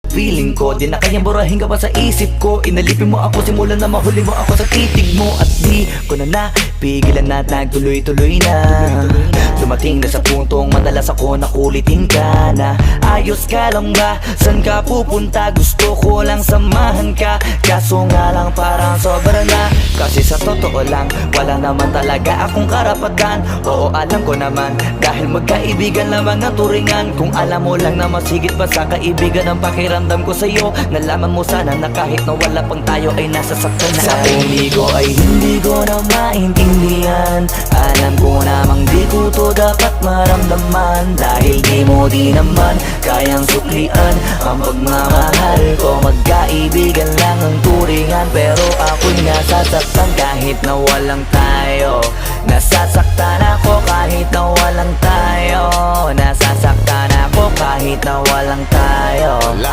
Feeling ko, di na kayang burahin ka pa sa isip ko. Inalipin mo ako, simula na mahuli mo ako sa titig mo. At di ko na napigilan na nagtuloy-tuloy na. Dumating na sa puntong madalas ako nakulitin ka na. Ayos ka lang ba? San ka pupunta? Gusto ko lang samahan ka. Kaso nga lang parang sobra na. Kasi sa totoo lang, wala naman talaga akong karapatan. Oo, alam ko naman, dahil magkaibigan lamang ang turingan. Kung alam mo lang na mas higit pa sa kaibigan ang pakiramdam ko sa'yo, nalaman mo sana na kahit na wala pang tayo ay nasasaktan na. Sa umigo ay hindi ko na maintindihan. Alam ko namang di ko to dapat maramdaman. Dahil di mo di naman kayang suklian ang pagmamahal ko. Magkaibigan lang ang turingan, pero ako'y nasasaktan kahit na walang tayo. Nasasaktan ako kahit na walang tayo. Nasasaktan ako kahit na walang tayo.